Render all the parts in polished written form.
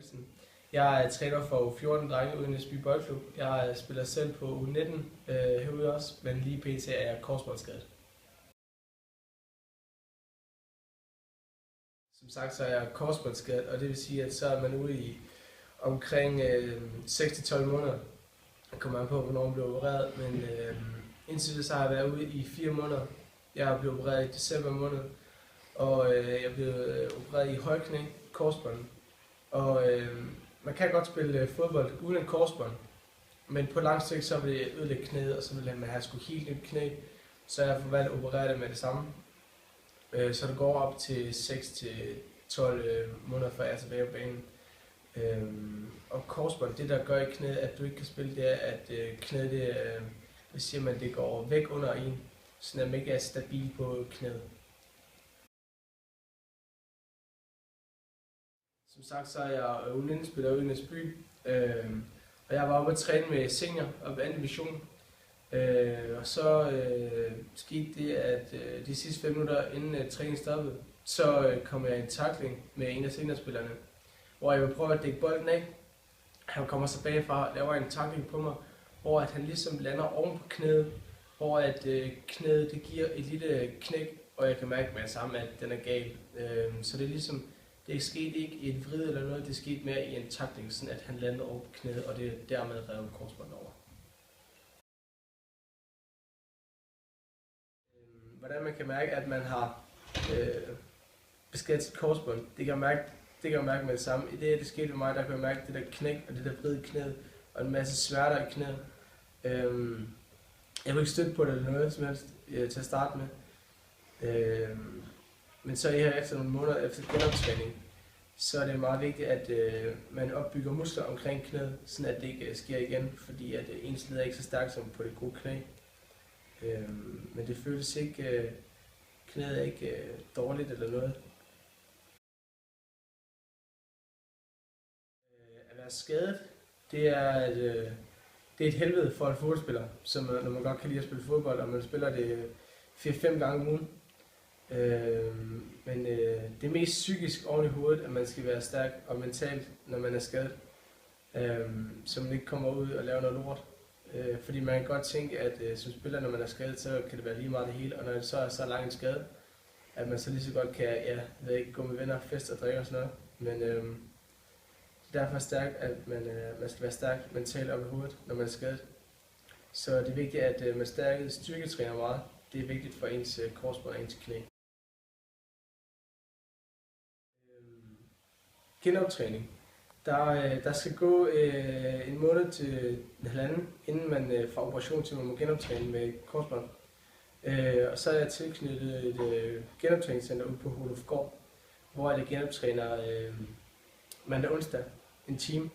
Mikkelsen. Jeg er træner for U14-drenge ude i Næsby Boldklub. Jeg spiller selv på U19 herude også, men lige pt. er jeg korsbåndsskadet. Som sagt så er jeg korsbåndsskadet, og det vil sige, at så er man ude i omkring 6-12 måneder. Jeg kommer an på, hvornår man bliver opereret, men indtil det så har jeg været ude i 4 måneder. Jeg er blevet opereret i december måned, og jeg blev opereret i højreknæ, korsbånd. Og man kan godt spille fodbold uden en korsbånd, men på lang sigt så vil det ødelægge knæet, og så vil man have sgu helt nyt knæ, så jeg får valgt at operere det med det samme. Så det går op til 6-12 måneder før jeg er tilbage på banen. Og korsbånd, det der gør i knæet, at du ikke kan spille, det er, at knæet det går væk under en, så man ikke er stabil på knæet. Som sagt, så er jeg U19-spiller ude i Næsby, og jeg var oppe at træne med senior og anden division. Og så skete det, at de sidste 5 minutter inden træningen stoppede, så kom jeg i en tackling med en af seniorspillerne, hvor jeg vil prøve at dække bolden af. Han kommer så bagfra og laver en tackling på mig, hvor at han ligesom lander oven på knæet, hvor at knæet det giver et lille knæk, og jeg kan mærke med det samme, at den er gal. Så det er ligesom, det skete ikke i et vrid eller noget, det skete mere i en tackling, sådan at han landede over på knæet, og det dermed rev korsbåndet over. Hvordan man kan mærke, at man har beskadiget sit korsbånd, det kan jeg mærke med det samme. I det skete for mig, der kan jeg mærke det der knæk og det der vrid i knæet, og en masse smerter i knæet. Jeg kunne ikke støtte på det eller noget som helst til at starte med. Men så her efter nogle måneder efter genoptræning, så er det meget vigtigt, at man opbygger muskler omkring knæet, sådan at det ikke sker igen, fordi at ens led er ikke så stærkt som på det gode knæ. Men det føles ikke, knæet er ikke dårligt eller noget. At være skadet, det er et helvede for en fodboldspiller, som når man godt kan lide at spille fodbold, og man spiller det 4-5 gange om ugen. Men det er mest psykisk oven i hovedet, at man skal være stærk og mentalt, når man er skadet, så man ikke kommer ud og laver noget lort. Fordi man kan godt tænke, at som spiller, når man er skadet, så kan det være lige meget det hele, og når det så er så langt en skade, at man så lige så godt kan gå med venner, fest og drikke og sådan noget. Men det er derfor stærkt, at man skal være stærk mentalt op i hovedet, når man er skadet. Så det er vigtigt, at man styrketræner meget. Det er vigtigt for ens korsbånd og ens knæ. Genoptræning. Der skal gå en måned til en halvanden, inden man får operation til, man må genoptræne med korsbånd. Og så er jeg tilknyttet et genoptræningscenter ude på Holofgård, hvor jeg genoptræner mandag og onsdag en time,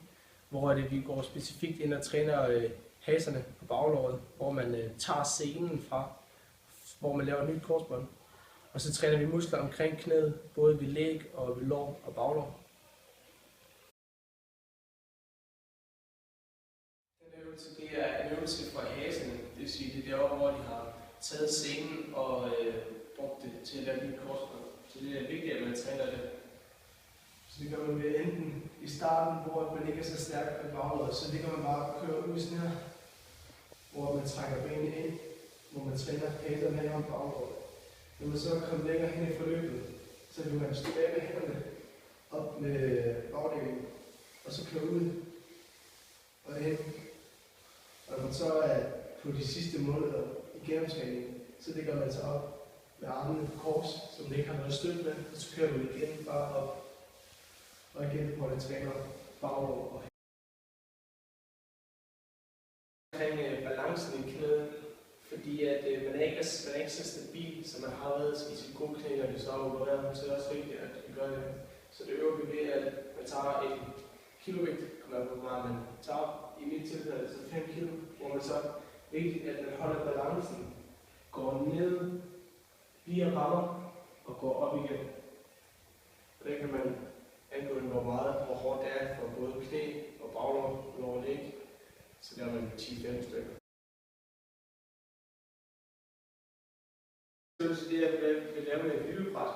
hvor vi går specifikt ind og træner haserne på baglåret, hvor man tager senen fra, hvor man laver et nyt korsbånd. Og så træner vi muskler omkring knæet, både ved læg og ved lår og baglår. Den øvelse, det er en øvelse fra haserne, det vil sige, det er derovre, hvor de har taget senen og brugt det til at lave et nyt korsbånd. Så det er vigtigt, at man træner det. Så det gør man ved enten i starten, hvor man ikke er så stærk med baglåret, så det kan man bare køre ud sådan her, hvor man trækker benene ind, hvor man træner haserne her om baglåret. Når man så kommer længere hen i forløbet, så vil man stå bag med hænderne op med bagdelen, og så køre ud og hen. Og når man så er på de sidste måneder i genoptræningen, så ligger man sig op med armene på kors, som det ikke har noget støtte med, og så kører man igen bare op. Og igen hvor man træner baglår og hen. Omkring balancen i knæet, fordi at man er ikke så stabil, som man har været i sit gode knæ, når det så er opereret, så er det også vigtigt, at vi gør det. Så det øver vi ved, at man tager en kilovægt, kommer på hvor man tager i mit tilfælde så 5 kilo, hvor man så vigtigt, at man holder balancen, går ned, bliver rammer og går op igen. Og det kan man angående, hvor hårdt det er for både knæ og baglår, lår og læg, så gør man 10-15 stykker. Så det er, at vi laver med et hyllepres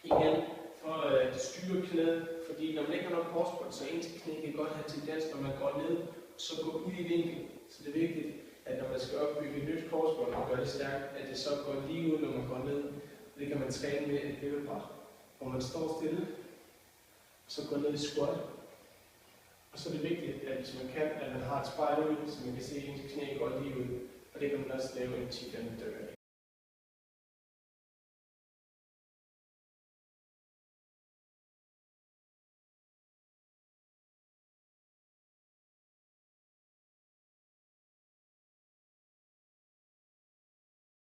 igen, for at styre knæet, fordi når man ikke har noget korsbånd, så ens knæ kan godt have tendens, når man går ned, så går ud i vinkel. Så det er vigtigt, at når man skal opbygge et nyt korsbånd og gøre det stærkt, at det så går lige ud, når man går ned. Det kan man træne med et bænkebræt, hvor man står stille, og så går ned i squat. Og så er det vigtigt, at hvis man kan, at man har et spejl ud, så man kan se, at ens knæ går lige ud. Og det kan man også lave en 10-15 dage.